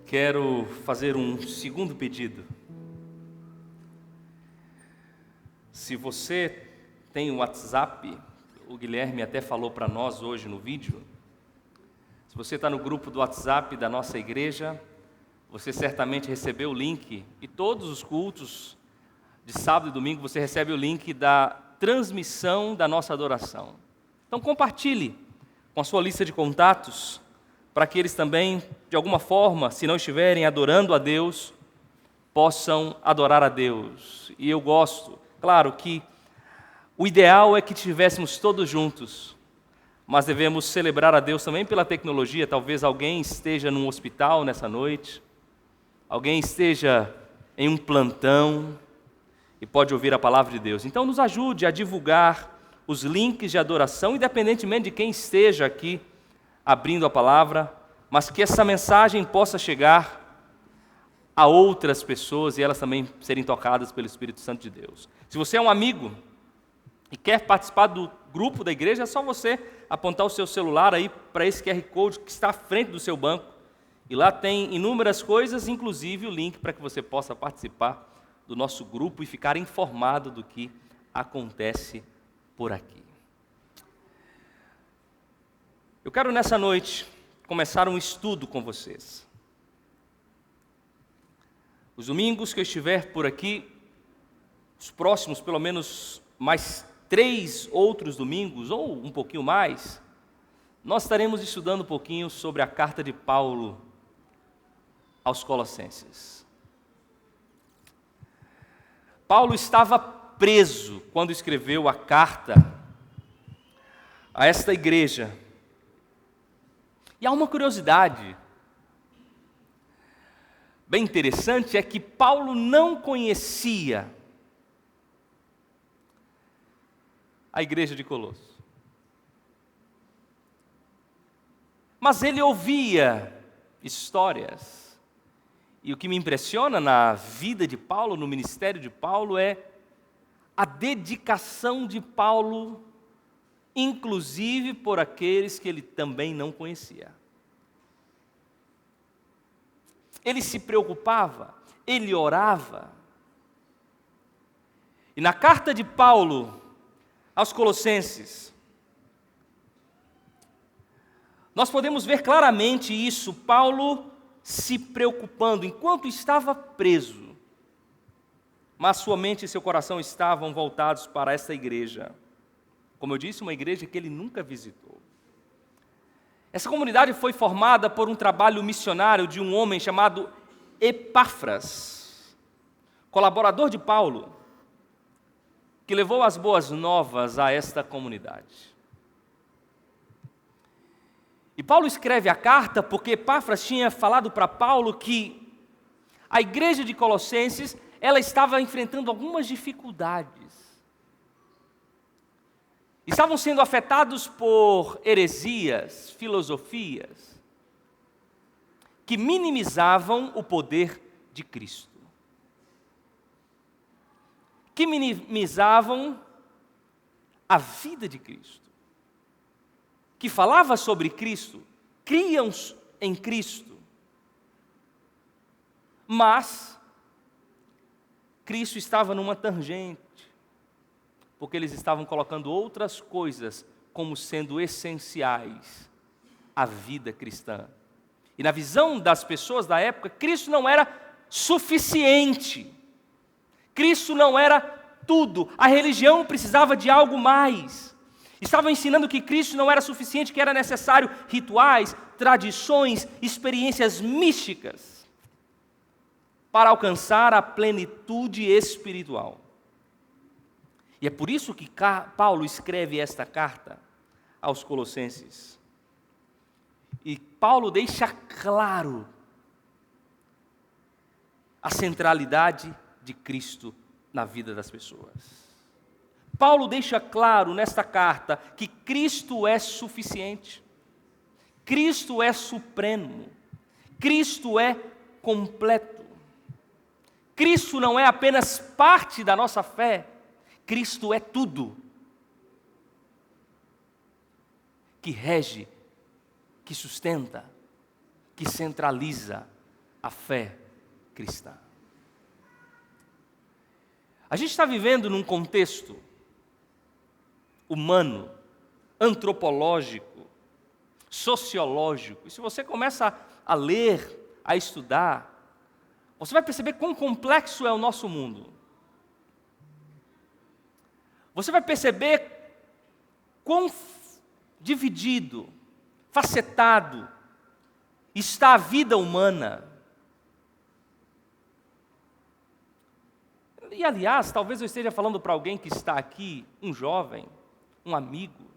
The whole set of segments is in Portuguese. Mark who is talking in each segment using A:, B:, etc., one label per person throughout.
A: Quero fazer um segundo pedido. Se você tem o WhatsApp, o Guilherme até falou para nós hoje no vídeo, se você está no grupo do WhatsApp da nossa igreja, você certamente recebeu o link, e todos os cultos de sábado e domingo você recebe o link da transmissão da nossa adoração. Então compartilhe com a sua lista de contatos, para que eles também, de alguma forma, se não estiverem adorando a Deus, possam adorar a Deus. E eu gosto, claro que o ideal é que estivéssemos todos juntos, mas devemos celebrar a Deus também pela tecnologia. Talvez alguém esteja num hospital nessa noite, alguém esteja em um plantão e pode ouvir a palavra de Deus. Então nos ajude a divulgar os links de adoração, independentemente de quem esteja aqui abrindo a palavra, mas que essa mensagem possa chegar a outras pessoas e elas também serem tocadas pelo Espírito Santo de Deus. Se você é um amigo e quer participar do grupo da igreja, é só você apontar o seu celular aí para esse QR Code que está à frente do seu banco, e lá tem inúmeras coisas, inclusive o link para que você possa participar do nosso grupo e ficar informado do que acontece por aqui. Eu quero nessa noite começar um estudo com vocês. Os domingos que eu estiver por aqui, os próximos pelo menos mais 3 outros domingos, ou um pouquinho mais, nós estaremos estudando um pouquinho sobre a carta de Paulo aos Colossenses. Paulo estava preso quando escreveu a carta a esta igreja. E há uma curiosidade bem interessante, é que Paulo não conhecia a igreja de Colosso. Mas ele ouvia histórias. E o que me impressiona na vida de Paulo, no ministério de Paulo, é a dedicação de Paulo, inclusive por aqueles que ele também não conhecia. Ele se preocupava, ele orava. E na carta de Paulo aos Colossenses, nós podemos ver claramente isso, Paulo se preocupando enquanto estava preso, mas sua mente e seu coração estavam voltados para essa igreja. Como eu disse, uma igreja que ele nunca visitou. Essa comunidade foi formada por um trabalho missionário de um homem chamado Epáfras, colaborador de Paulo, que levou as boas novas a esta comunidade. E Paulo escreve a carta porque Epáfras tinha falado para Paulo que a igreja de Colossenses, ela estava enfrentando algumas dificuldades. Estavam sendo afetados por heresias, filosofias, que minimizavam o poder de Cristo. Que minimizavam a vida de Cristo. Que falava sobre Cristo, criam em Cristo. Mas Cristo estava numa tangente, porque eles estavam colocando outras coisas como sendo essenciais à vida cristã. E na visão das pessoas da época, Cristo não era suficiente. Cristo não era tudo. A religião precisava de algo mais. Estavam ensinando que Cristo não era suficiente, que era necessário rituais, tradições, experiências místicas para alcançar a plenitude espiritual. E é por isso que Paulo escreve esta carta aos Colossenses. E Paulo deixa claro a centralidade de Cristo na vida das pessoas. Paulo deixa claro nesta carta que Cristo é suficiente, Cristo é supremo, Cristo é completo. Cristo não é apenas parte da nossa fé, Cristo é tudo que rege, que sustenta, que centraliza a fé cristã. A gente está vivendo num contexto humano, antropológico, sociológico. E se você começa a ler, a estudar, você vai perceber quão complexo é o nosso mundo. Você vai perceber quão dividido, facetado está a vida humana. E, aliás, talvez eu esteja falando para alguém que está aqui, um jovem, um amigo,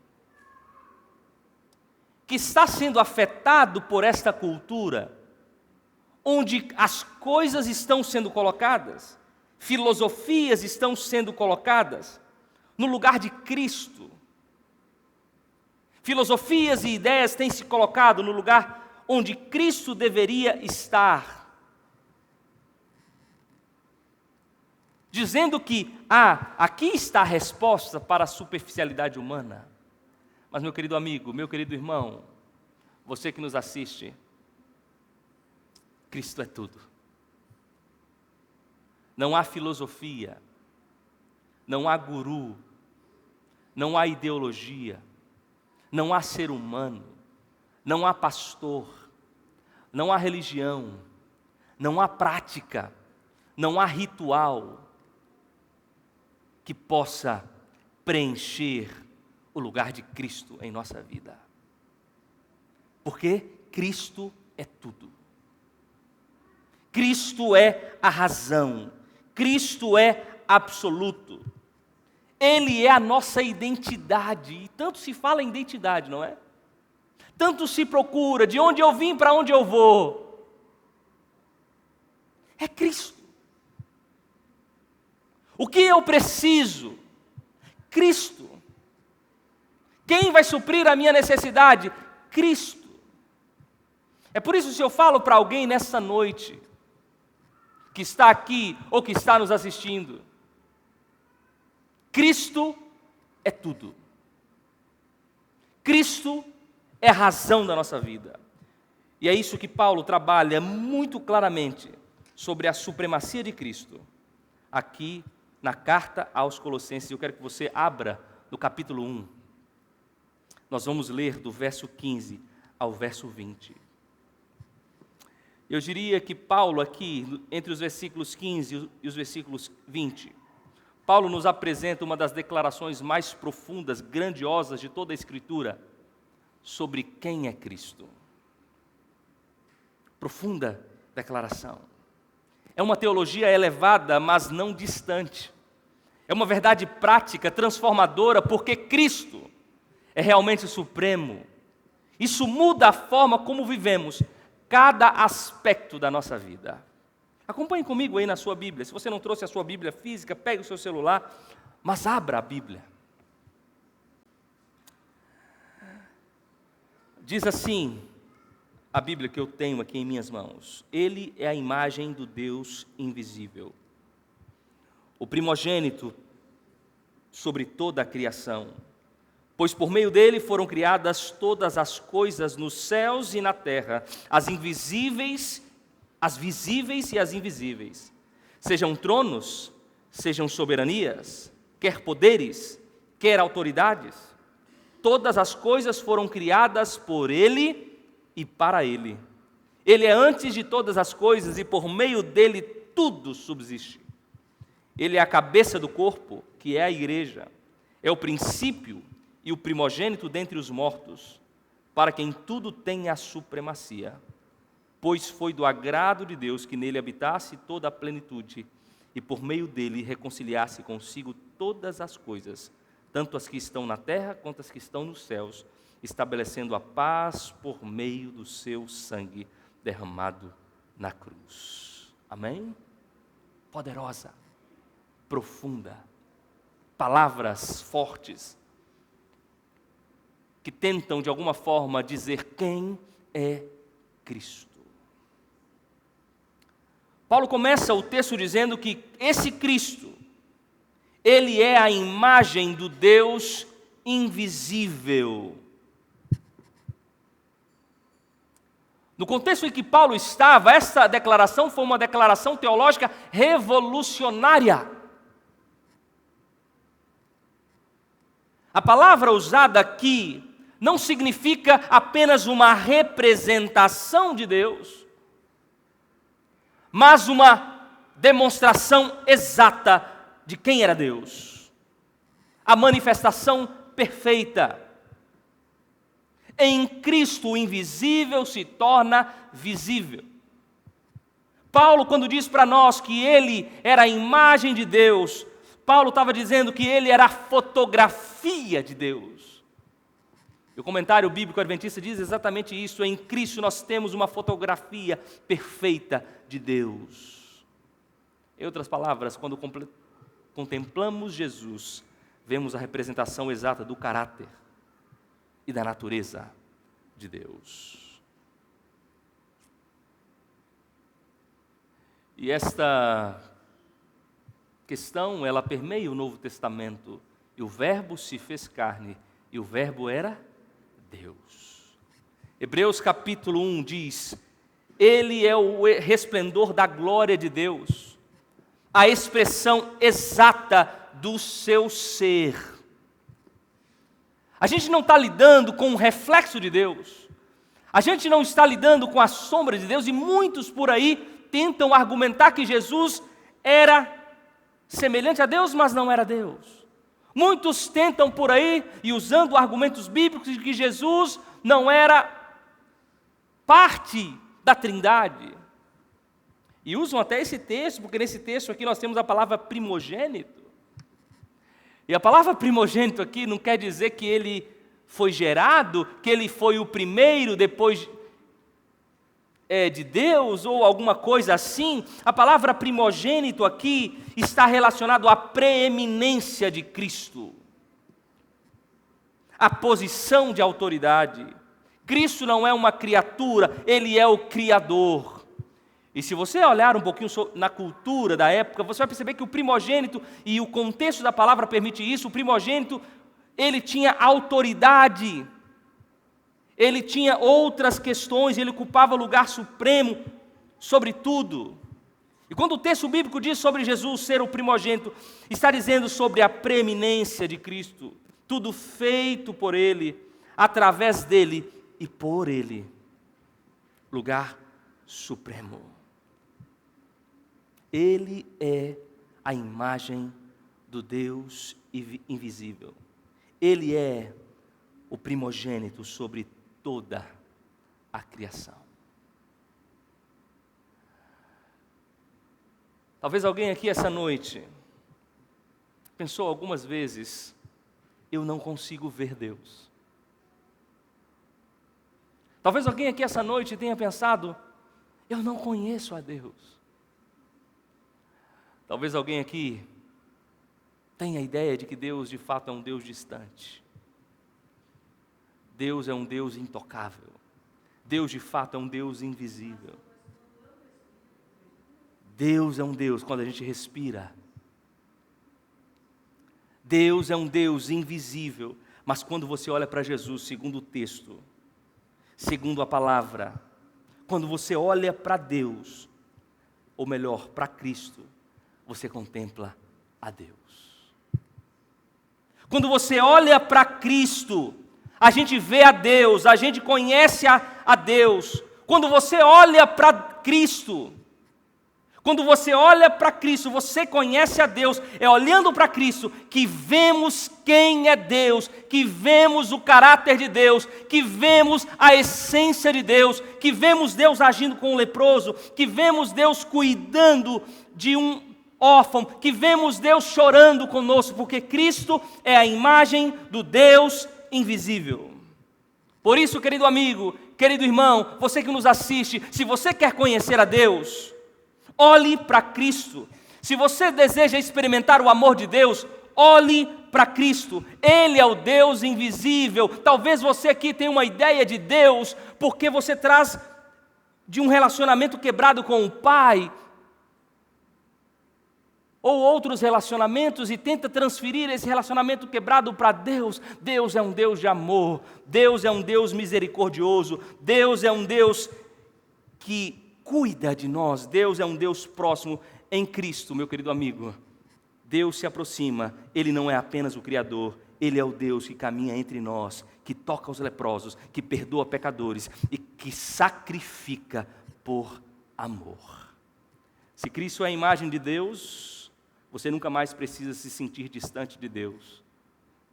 A: que está sendo afetado por esta cultura, onde as coisas estão sendo colocadas, filosofias estão sendo colocadas no lugar de Cristo. Filosofias e ideias têm se colocado no lugar onde Cristo deveria estar. Dizendo que, aqui está a resposta para a superficialidade humana. Mas, meu querido amigo, meu querido irmão, você que nos assiste, Cristo é tudo. Não há filosofia, não há guru, não há ideologia, não há ser humano, não há pastor, não há religião, não há prática, não há ritual que possa preencher o lugar de Cristo em nossa vida. Porque Cristo é tudo. Cristo é a razão. Cristo é absoluto. Ele é a nossa identidade. E tanto se fala em identidade, não é? Tanto se procura de onde eu vim para onde eu vou. É Cristo. O que eu preciso? Cristo. Quem vai suprir a minha necessidade? Cristo. É por isso que se eu falo para alguém nessa noite, que está aqui ou que está nos assistindo, Cristo é tudo. Cristo é a razão da nossa vida. E é isso que Paulo trabalha muito claramente sobre a supremacia de Cristo, aqui na carta aos Colossenses. Eu quero que você abra no capítulo 1. Nós vamos ler do verso 15 ao verso 20. Eu diria que Paulo aqui, entre os versículos 15 e os versículos 20, Paulo nos apresenta uma das declarações mais profundas, grandiosas de toda a Escritura sobre quem é Cristo. Profunda declaração. É uma teologia elevada, mas não distante. É uma verdade prática, transformadora, porque Cristo é realmente o supremo. Isso muda a forma como vivemos cada aspecto da nossa vida. Acompanhe comigo aí na sua Bíblia. Se você não trouxe a sua Bíblia física, pegue o seu celular, mas abra a Bíblia. Diz assim a Bíblia que eu tenho aqui em minhas mãos: Ele é a imagem do Deus invisível, o primogênito sobre toda a criação, pois por meio dele foram criadas todas as coisas nos céus e na terra, as invisíveis, as visíveis e as invisíveis, sejam tronos, sejam soberanias, quer poderes, quer autoridades. Todas as coisas foram criadas por ele e para ele. Ele é antes de todas as coisas e por meio dele tudo subsiste. Ele é a cabeça do corpo, que é a igreja. É o princípio e o primogênito dentre os mortos, para quem tudo tem a supremacia. Pois foi do agrado de Deus que nele habitasse toda a plenitude, e por meio dele reconciliasse consigo todas as coisas, tanto as que estão na terra quanto as que estão nos céus, estabelecendo a paz por meio do seu sangue derramado na cruz. Amém? Poderosa, profunda, palavras fortes, que tentam de alguma forma dizer quem é Cristo. Paulo começa o texto dizendo que esse Cristo, ele é a imagem do Deus invisível. No contexto em que Paulo estava, essa declaração foi uma declaração teológica revolucionária. A palavra usada aqui não significa apenas uma representação de Deus, mas uma demonstração exata de quem era Deus. A manifestação perfeita. Em Cristo o invisível se torna visível. Paulo, quando diz para nós que Ele era a imagem de Deus, Paulo estava dizendo que Ele era a fotografia de Deus. E o comentário bíblico adventista diz exatamente isso: em Cristo nós temos uma fotografia perfeita de Deus. Em outras palavras, quando contemplamos Jesus, vemos a representação exata do caráter e da natureza de Deus. E esta questão, ela permeia o Novo Testamento. E o Verbo se fez carne, e o Verbo era Deus. Hebreus capítulo 1 diz: Ele é o resplendor da glória de Deus, a expressão exata do seu ser. A gente não está lidando com o reflexo de Deus, a gente não está lidando com a sombra de Deus, e muitos por aí tentam argumentar que Jesus era semelhante a Deus, mas não era Deus. Muitos tentam por aí, e usando argumentos bíblicos, de que Jesus não era parte da Trindade. E usam até esse texto, porque nesse texto aqui nós temos a palavra primogênito. E a palavra primogênito aqui não quer dizer que ele foi gerado, que ele foi o primeiro depois de Deus, ou alguma coisa assim. A palavra primogênito aqui está relacionado à preeminência de Cristo, à posição de autoridade. Cristo não é uma criatura, Ele é o Criador. E se você olhar um pouquinho na cultura da época, você vai perceber que o primogênito, e o contexto da palavra permite isso, o primogênito, ele tinha autoridade, ele tinha outras questões, ele ocupava lugar supremo sobre tudo. E quando o texto bíblico diz sobre Jesus ser o primogênito, está dizendo sobre a preeminência de Cristo, tudo feito por Ele, através dEle e por Ele, lugar supremo. Ele é a imagem do Deus invisível. Ele é o primogênito sobre toda a criação. Talvez alguém aqui essa noite pensou algumas vezes: eu não consigo ver Deus. Talvez alguém aqui essa noite tenha pensado: eu não conheço a Deus. Talvez alguém aqui tenha a ideia de que Deus de fato é um Deus distante. Deus é um Deus intocável. Deus de fato é um Deus invisível. Deus é um Deus quando a gente respira. Deus é um Deus invisível, mas quando você olha para Jesus, segundo o texto, segundo a palavra, quando você olha para Deus, ou melhor, para Cristo, você contempla a Deus. Quando você olha para Cristo, a gente vê a Deus, a gente conhece a Deus. Quando você olha para Cristo, você conhece a Deus. É olhando para Cristo que vemos quem é Deus, que vemos o caráter de Deus, que vemos a essência de Deus, que vemos Deus agindo com o leproso, que vemos Deus cuidando de um órfão, que vemos Deus chorando conosco, porque Cristo é a imagem do Deus invisível. Por isso, querido amigo, querido irmão, você que nos assiste, se você quer conhecer a Deus, olhe para Cristo. Se você deseja experimentar o amor de Deus, olhe para Cristo. Ele é o Deus invisível. Talvez você aqui tenha uma ideia de Deus porque você traz de um relacionamento quebrado com o pai, ou outros relacionamentos, e tenta transferir esse relacionamento quebrado para Deus. Deus é um Deus de amor, Deus é um Deus misericordioso, Deus é um Deus que cuida de nós. Deus é um Deus próximo em Cristo, meu querido amigo. Deus se aproxima, Ele não é apenas o Criador, Ele é o Deus que caminha entre nós, que toca os leprosos, que perdoa pecadores e que sacrifica por amor. Se Cristo é a imagem de Deus, você nunca mais precisa se sentir distante de Deus,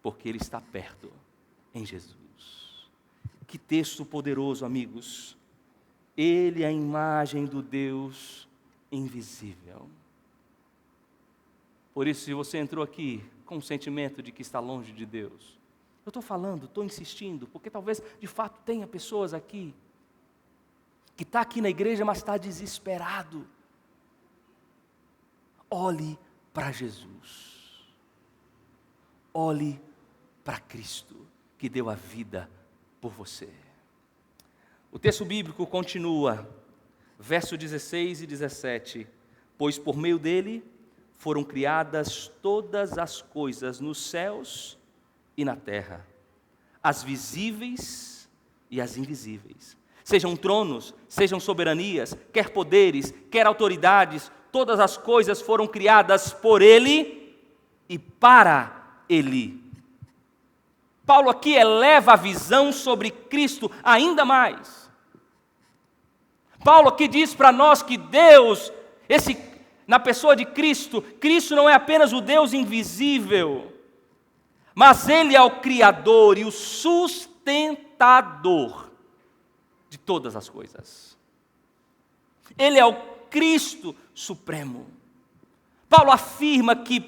A: porque Ele está perto em Jesus. Que texto poderoso, amigos. Ele é a imagem do Deus invisível. Por isso, se você entrou aqui com o sentimento de que está longe de Deus, eu estou falando, estou insistindo, porque talvez de fato tenha pessoas aqui, que está aqui na igreja, mas está desesperado. Olhe para Jesus. Olhe para Cristo, que deu a vida por você. O texto bíblico continua, verso 16 e 17. Pois por meio dele foram criadas todas as coisas nos céus e na terra, as visíveis e as invisíveis. Sejam tronos, sejam soberanias, quer poderes, quer autoridades, todas as coisas foram criadas por ele e para ele. Paulo aqui eleva a visão sobre Cristo ainda mais. Paulo aqui diz para nós que Deus, na pessoa de Cristo, Cristo não é apenas o Deus invisível, mas Ele é o Criador e o sustentador de todas as coisas. Ele é o Cristo supremo. Paulo afirma que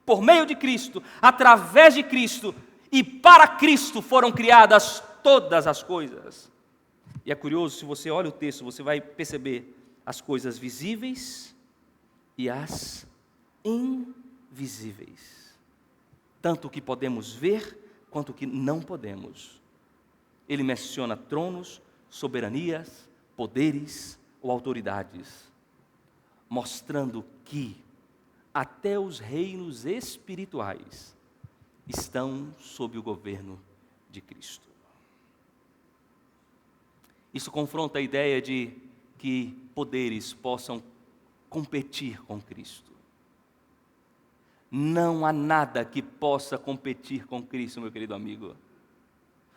A: por meio de Cristo, através de Cristo e para Cristo foram criadas todas as coisas. E é curioso, se você olha o texto, você vai perceber as coisas visíveis e as invisíveis. Tanto o que podemos ver, quanto o que não podemos. Ele menciona tronos, soberanias, poderes ou autoridades, mostrando que até os reinos espirituais estão sob o governo de Cristo. Isso confronta a ideia de que poderes possam competir com Cristo. Não há nada que possa competir com Cristo, meu querido amigo.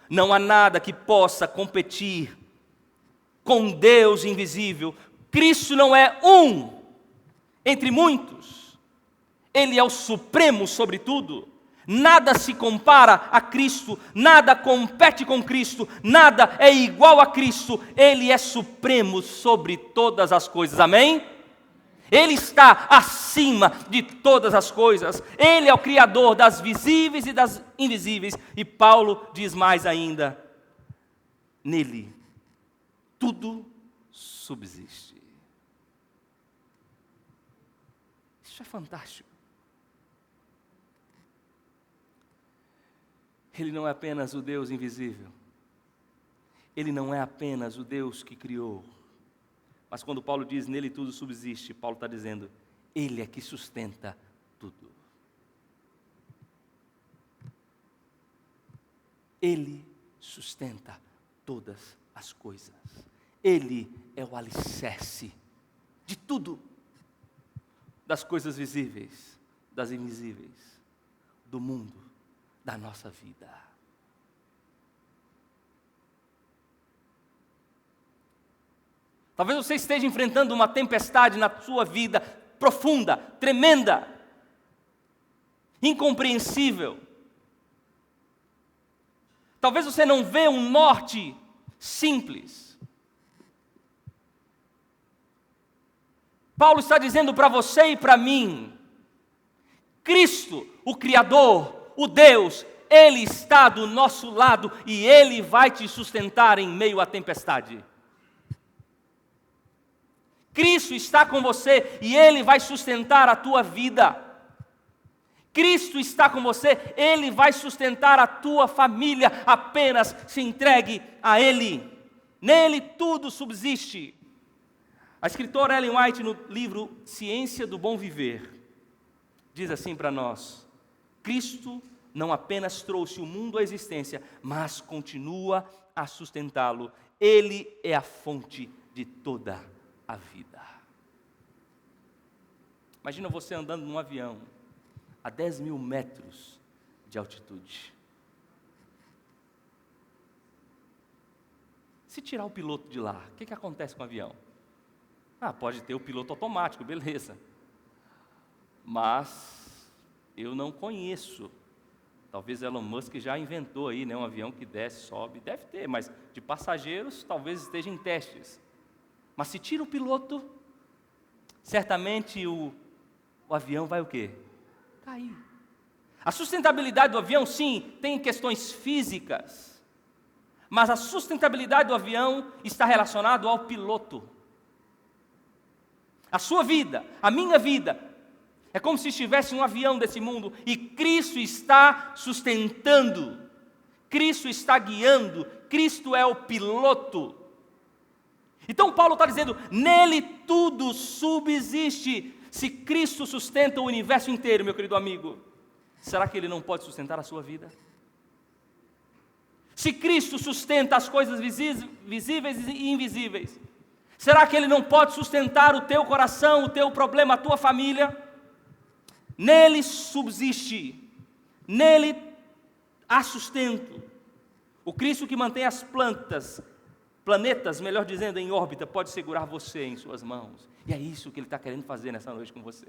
A: Não há nada que possa competir com Deus invisível. Cristo não é um entre muitos. Ele é o supremo sobre tudo. Nada se compara a Cristo, nada compete com Cristo, nada é igual a Cristo. Ele é supremo sobre todas as coisas. Amém? Ele está acima de todas as coisas. Ele é o Criador das visíveis e das invisíveis. E Paulo diz mais ainda: nele tudo subsiste. Isso é fantástico. Ele não é apenas o Deus invisível. Ele não é apenas o Deus que criou. Mas quando Paulo diz, nele tudo subsiste, Paulo está dizendo, ele é que sustenta tudo. Ele sustenta todas as coisas. Ele é o alicerce de tudo. Das coisas visíveis, das invisíveis, do mundo, da nossa vida. Talvez você esteja enfrentando uma tempestade na sua vida profunda, tremenda, incompreensível. Talvez você não vê um norte simples. Paulo está dizendo para você e para mim, Cristo, o Criador, o Deus, Ele está do nosso lado e Ele vai te sustentar em meio à tempestade. Cristo está com você e Ele vai sustentar a tua vida. Cristo está com você, Ele vai sustentar a tua família. Apenas se entregue a Ele. Nele tudo subsiste. A escritora Ellen White, no livro Ciência do Bom Viver, diz assim para nós: Cristo não apenas trouxe o mundo à existência, mas continua a sustentá-lo. Ele é a fonte de toda a vida. Imagina você andando num avião a 10 mil metros de altitude. Se tirar o piloto de lá, o que acontece com o avião? Pode ter o piloto automático, beleza. Mas eu não conheço. Talvez Elon Musk já inventou aí, um avião que desce, sobe. Deve ter, mas de passageiros talvez esteja em testes. Mas se tira o piloto, certamente o avião vai o quê? Cair. A sustentabilidade do avião, sim, tem questões físicas. Mas a sustentabilidade do avião está relacionada ao piloto. A sua vida, a minha vida, é como se estivesse um avião desse mundo e Cristo está sustentando, Cristo está guiando, Cristo é o piloto. Então Paulo está dizendo, nele tudo subsiste. Se Cristo sustenta o universo inteiro, meu querido amigo, será que Ele não pode sustentar a sua vida? Se Cristo sustenta as coisas visíveis e invisíveis, será que Ele não pode sustentar o teu coração, o teu problema, a tua família? Nele subsiste, nele há sustento. O Cristo que mantém as planetas, melhor dizendo, em órbita, pode segurar você em suas mãos. E é isso que Ele está querendo fazer nessa noite com você.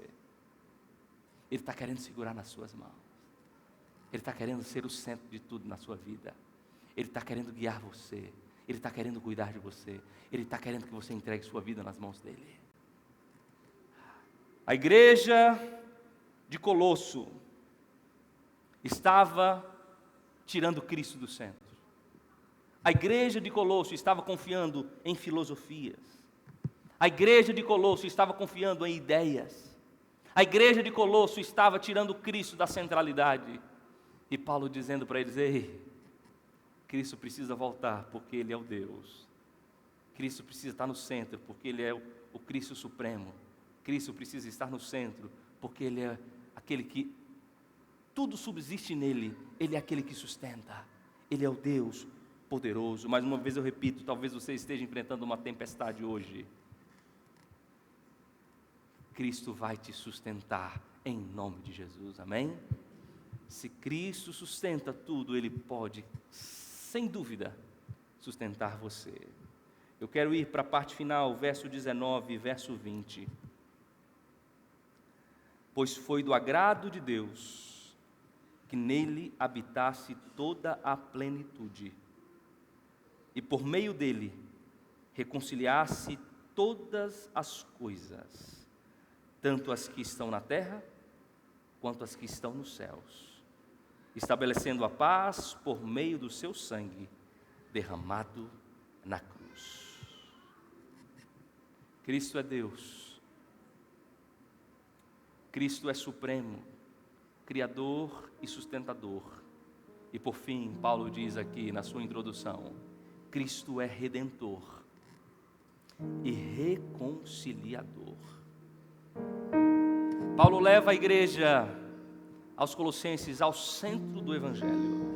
A: Ele está querendo segurar nas suas mãos. Ele está querendo ser o centro de tudo na sua vida. Ele está querendo guiar você. Ele está querendo cuidar de você. Ele está querendo que você entregue sua vida nas mãos dEle. A igreja de Colosso estava tirando Cristo do centro. A igreja de Colosso estava confiando em filosofias. A igreja de Colosso estava confiando em ideias. A igreja de Colosso estava tirando Cristo da centralidade. E Paulo dizendo para eles, ei, Cristo precisa voltar porque Ele é o Deus. Cristo precisa estar no centro porque Ele é o Cristo Supremo. Cristo precisa estar no centro porque Ele é aquele que tudo subsiste nele. Ele é aquele que sustenta. Ele é o Deus poderoso. Mais uma vez eu repito, talvez você esteja enfrentando uma tempestade hoje. Cristo vai te sustentar em nome de Jesus, amém? Se Cristo sustenta tudo, Ele pode, sem dúvida, sustentar você. Eu quero ir para a parte final, verso 19 e verso 20. Pois foi do agrado de Deus que nele habitasse toda a plenitude, e por meio dele reconciliasse todas as coisas, tanto as que estão na terra, quanto as que estão nos céus, estabelecendo a paz por meio do seu sangue, derramado na cruz. Cristo é Deus, Cristo é supremo, Criador e sustentador. E por fim, Paulo diz aqui na sua introdução, Cristo é Redentor e Reconciliador. Paulo leva a igreja, aos Colossenses, ao centro do Evangelho.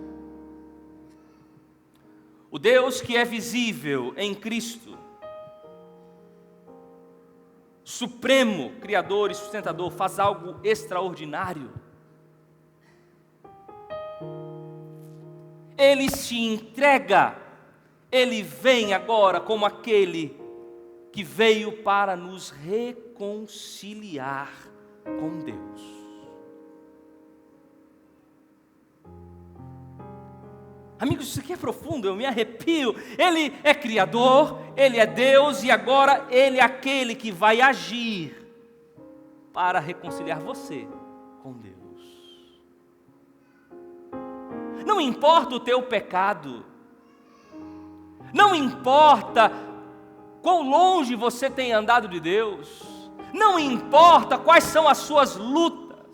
A: O Deus que é visível em Cristo, Supremo, Criador e Sustentador, faz algo extraordinário. Ele se entrega, Ele vem agora como aquele que veio para nos reconciliar com Deus. Amigos, isso aqui é profundo, eu me arrepio. Ele é Criador, Ele é Deus e agora Ele é aquele que vai agir para reconciliar você com Deus. Não importa o teu pecado, não importa quão longe você tem andado de Deus, não importa quais são as suas lutas,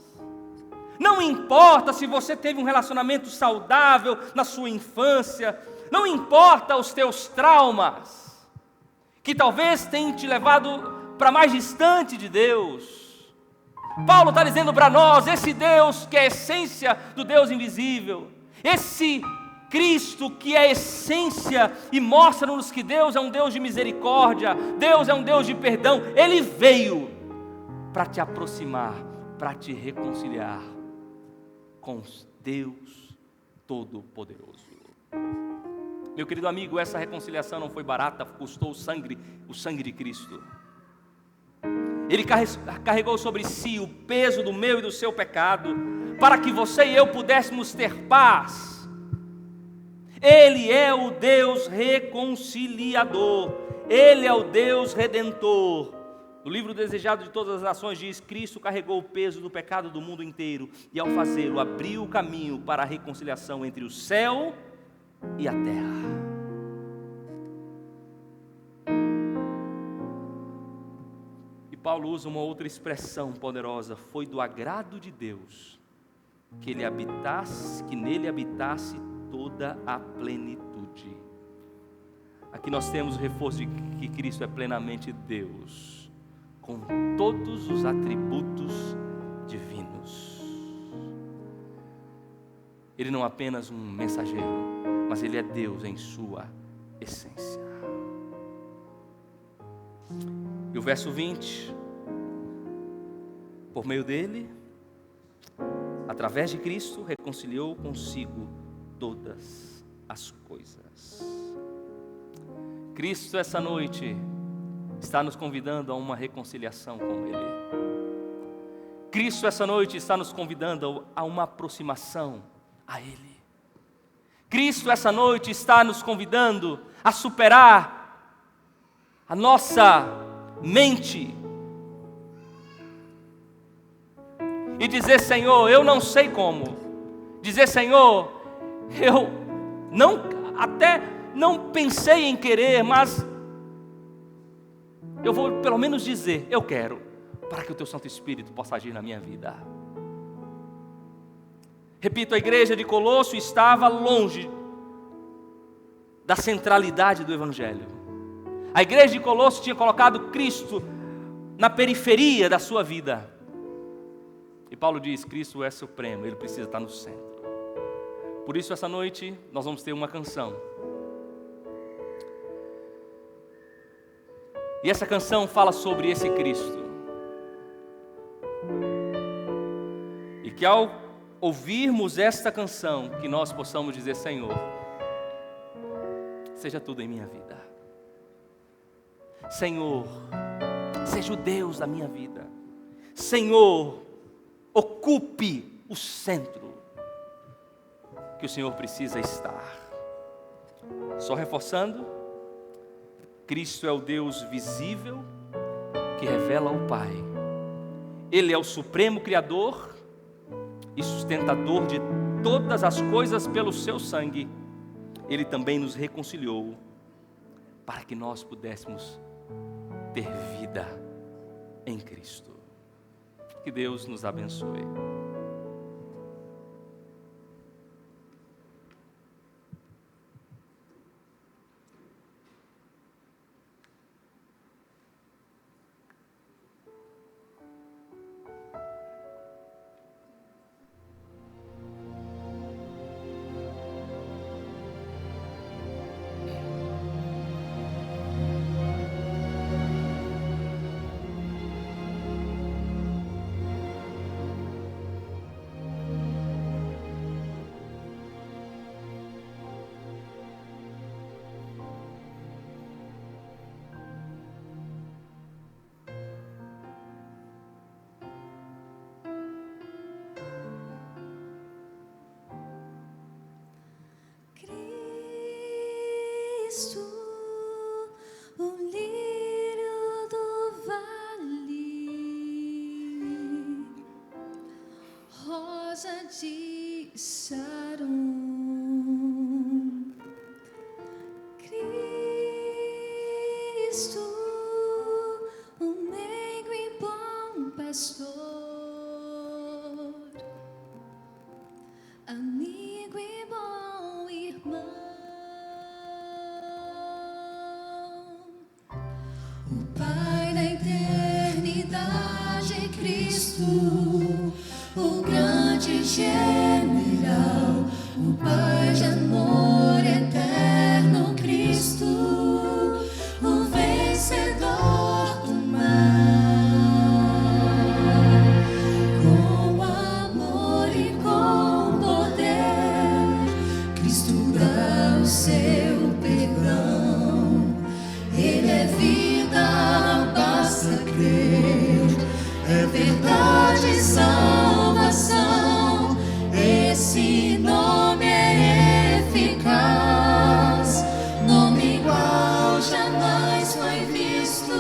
A: não importa se você teve um relacionamento saudável na sua infância, não importa os teus traumas, que talvez tenham te levado para mais distante de Deus. Paulo está dizendo para nós, esse Deus que é a essência do Deus invisível, esse Cristo, que é a essência, e mostra-nos que Deus é um Deus de misericórdia, Deus é um Deus de perdão. Ele veio para te aproximar, para te reconciliar com Deus Todo-Poderoso. Meu querido amigo, essa reconciliação não foi barata, custou o sangue de Cristo. Ele carregou sobre si o peso do meu e do seu pecado, para que você e eu pudéssemos ter paz. Ele é o Deus reconciliador, Ele é o Deus redentor. No livro Desejado de Todas as Nações diz: Cristo carregou o peso do pecado do mundo inteiro, e ao fazê-lo abriu o caminho para a reconciliação entre o céu e a terra. E Paulo usa uma outra expressão poderosa: foi do agrado de Deus que nele habitasse toda a plenitude. Aqui nós temos o reforço de que Cristo é plenamente Deus, com todos os atributos divinos. Ele não é apenas um mensageiro, mas Ele é Deus em sua essência. E o verso 20: por meio dele, através de Cristo, reconciliou consigo todas as coisas. Cristo essa noite está nos convidando a uma reconciliação com Ele. Cristo essa noite está nos convidando a uma aproximação a Ele. Cristo essa noite está nos convidando a superar a nossa mente e dizer: Senhor, eu não sei como. Dizer: Senhor, eu até não pensei em querer, mas eu vou pelo menos dizer: eu quero, para que o Teu Santo Espírito possa agir na minha vida. Repito, a igreja de Colosso estava longe da centralidade do Evangelho. A igreja de Colosso tinha colocado Cristo na periferia da sua vida. E Paulo diz: Cristo é supremo, Ele precisa estar no centro. Por isso, essa noite, nós vamos ter uma canção. E essa canção fala sobre esse Cristo. E que ao ouvirmos esta canção, que nós possamos dizer: Senhor, seja tudo em minha vida. Senhor, seja o Deus da minha vida. Senhor, ocupe o centro que o Senhor precisa estar. Só reforçando: Cristo é o Deus visível que revela o Pai. Ele é o supremo Criador e sustentador de todas as coisas pelo seu sangue. Ele também nos reconciliou para que nós pudéssemos ter vida em Cristo. Que Deus nos abençoe.
B: Cristo, o lírio do vale, rosa de Saron. Cristo, o meigo e bom pastor, amigo e bom irmão. O Pai da eternidade, Cristo, o grande general, o Pai de amor eterno, Cristo, o vencedor do mal. Com amor e com poder, Cristo dá o seu perdão. Ele é vida, basta crer. É verdade e salvação. Esse nome é eficaz. Nome igual jamais foi visto.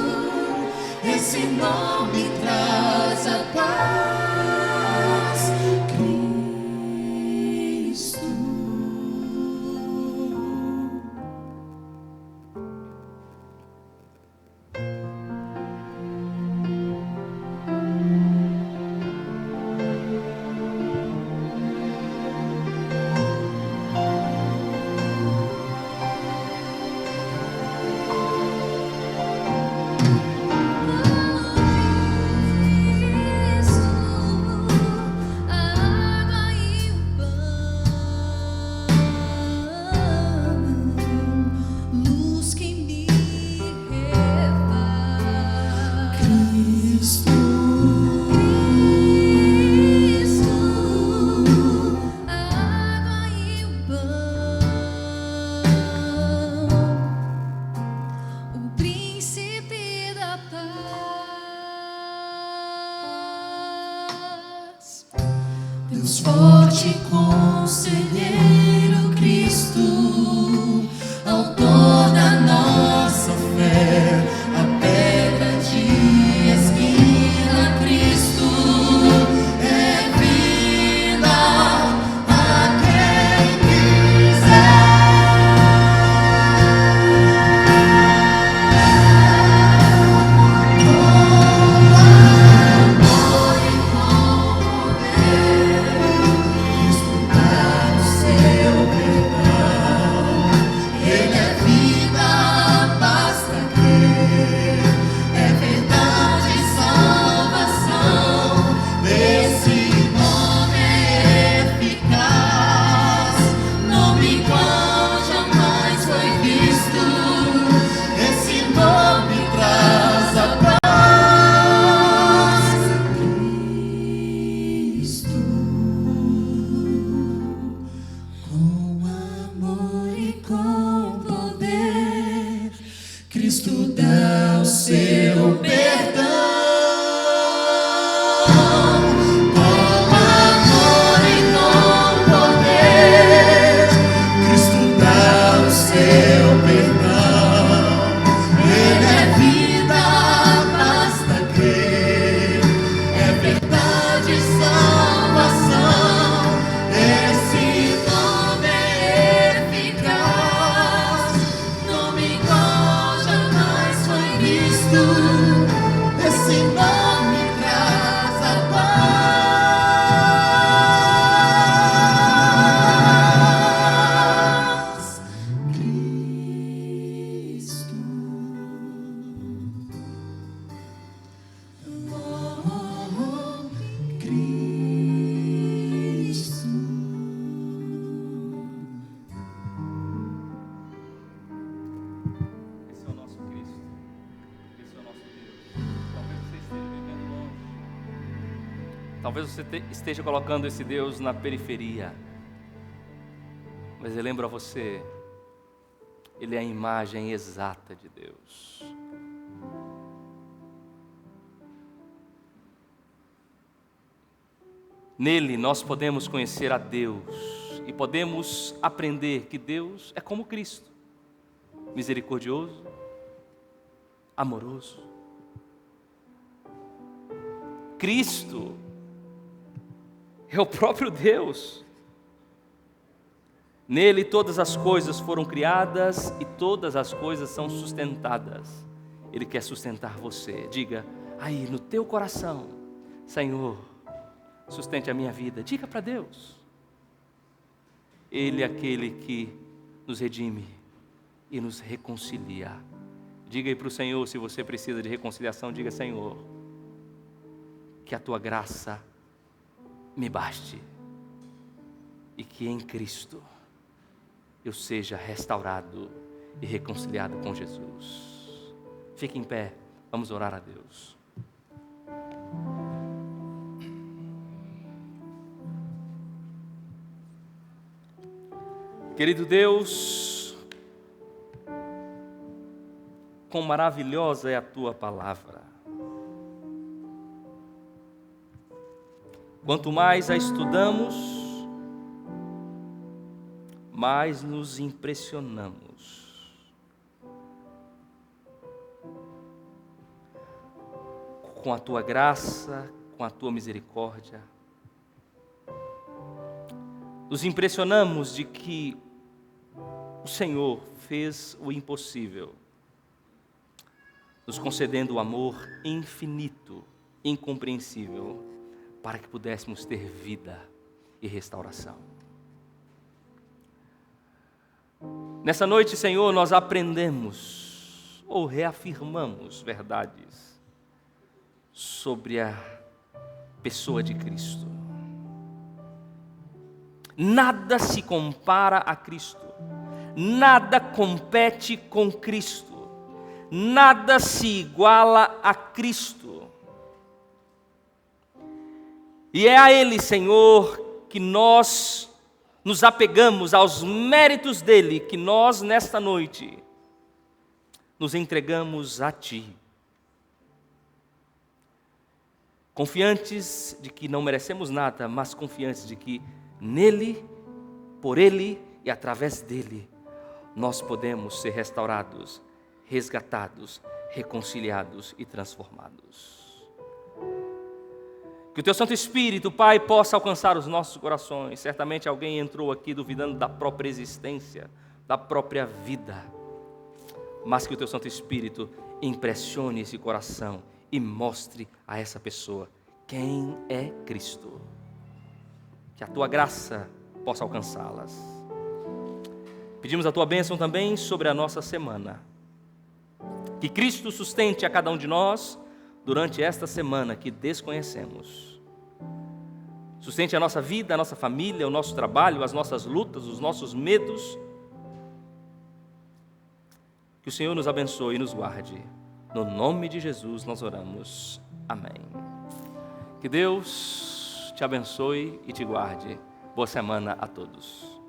B: Esse nome traz a paz. Cristo. A água e o pão, luz que me refaz. Cristo, a água e o pão, o príncipe da paz. Deus forte, conselheiro, Cristo, autor da nossa fé, a pedra de esquina, Cristo, é vida a quem Ele é vida, basta crer. É verdade e salvação. Esse nome é eficaz. Nome igual jamais foi visto. Esse nome traz a paz. Cristo. Com amor e com poder, Cristo dá o seu perdão. Com amor e com poder, Cristo dá o seu perdão. Ele é vida, basta crer. É verdade e salvação. Esse nome é eficaz. Nome igual jamais foi visto. Esse nome traz a paz. Cristo. Oh, Cristo.
A: Esse é o nosso Cristo. Esse é o nosso Deus. Talvez você esteja vivendo longe. Talvez você esteja colocando esse Deus na periferia. Mas eu lembro a você, Ele é a imagem exata de Deus. Nele nós podemos conhecer a Deus e podemos aprender que Deus é como Cristo, misericordioso, amoroso. Cristo é o próprio Deus. Nele todas as coisas foram criadas e todas as coisas são sustentadas. Ele quer sustentar você. Diga aí no teu coração: Senhor, sustente a minha vida. Diga para Deus. Ele é aquele que nos redime e nos reconcilia. Diga aí para o Senhor, se você precisa de reconciliação, diga: Senhor, que a tua graça me baste. e que em Cristo eu seja restaurado e reconciliado com Jesus. Fique em pé, vamos orar a Deus. Querido Deus, quão maravilhosa é a Tua palavra. Quanto mais a estudamos, mais nos impressionamos. Com a Tua graça, com a Tua misericórdia. Nos impressionamos de que o Senhor fez o impossível, nos concedendo o amor infinito, incompreensível, para que pudéssemos ter vida e restauração. Nessa noite, Senhor, nós aprendemos ou reafirmamos verdades sobre a pessoa de Cristo. Nada se compara a Cristo, nada compete com Cristo, nada se iguala a Cristo. E é a Ele, Senhor, que nós nos apegamos, aos méritos dEle, que nós nesta noite nos entregamos a Ti. Confiantes de que não merecemos nada, mas confiantes de que nele, por Ele e através dEle, nós podemos ser restaurados, resgatados, reconciliados e transformados. Que o Teu Santo Espírito, Pai, possa alcançar os nossos corações. Certamente alguém entrou aqui duvidando da própria existência, da própria vida. Mas que o Teu Santo Espírito impressione esse coração e mostre a essa pessoa quem é Cristo. Que a Tua graça possa alcançá-las. Pedimos a Tua bênção também sobre a nossa semana. Que Cristo sustente a cada um de nós durante esta semana que desconhecemos. Sustente a nossa vida, a nossa família, o nosso trabalho, as nossas lutas, os nossos medos. Que o Senhor nos abençoe e nos guarde. No nome de Jesus nós oramos. Amém. Que Deus te abençoe e te guarde. Boa semana a todos.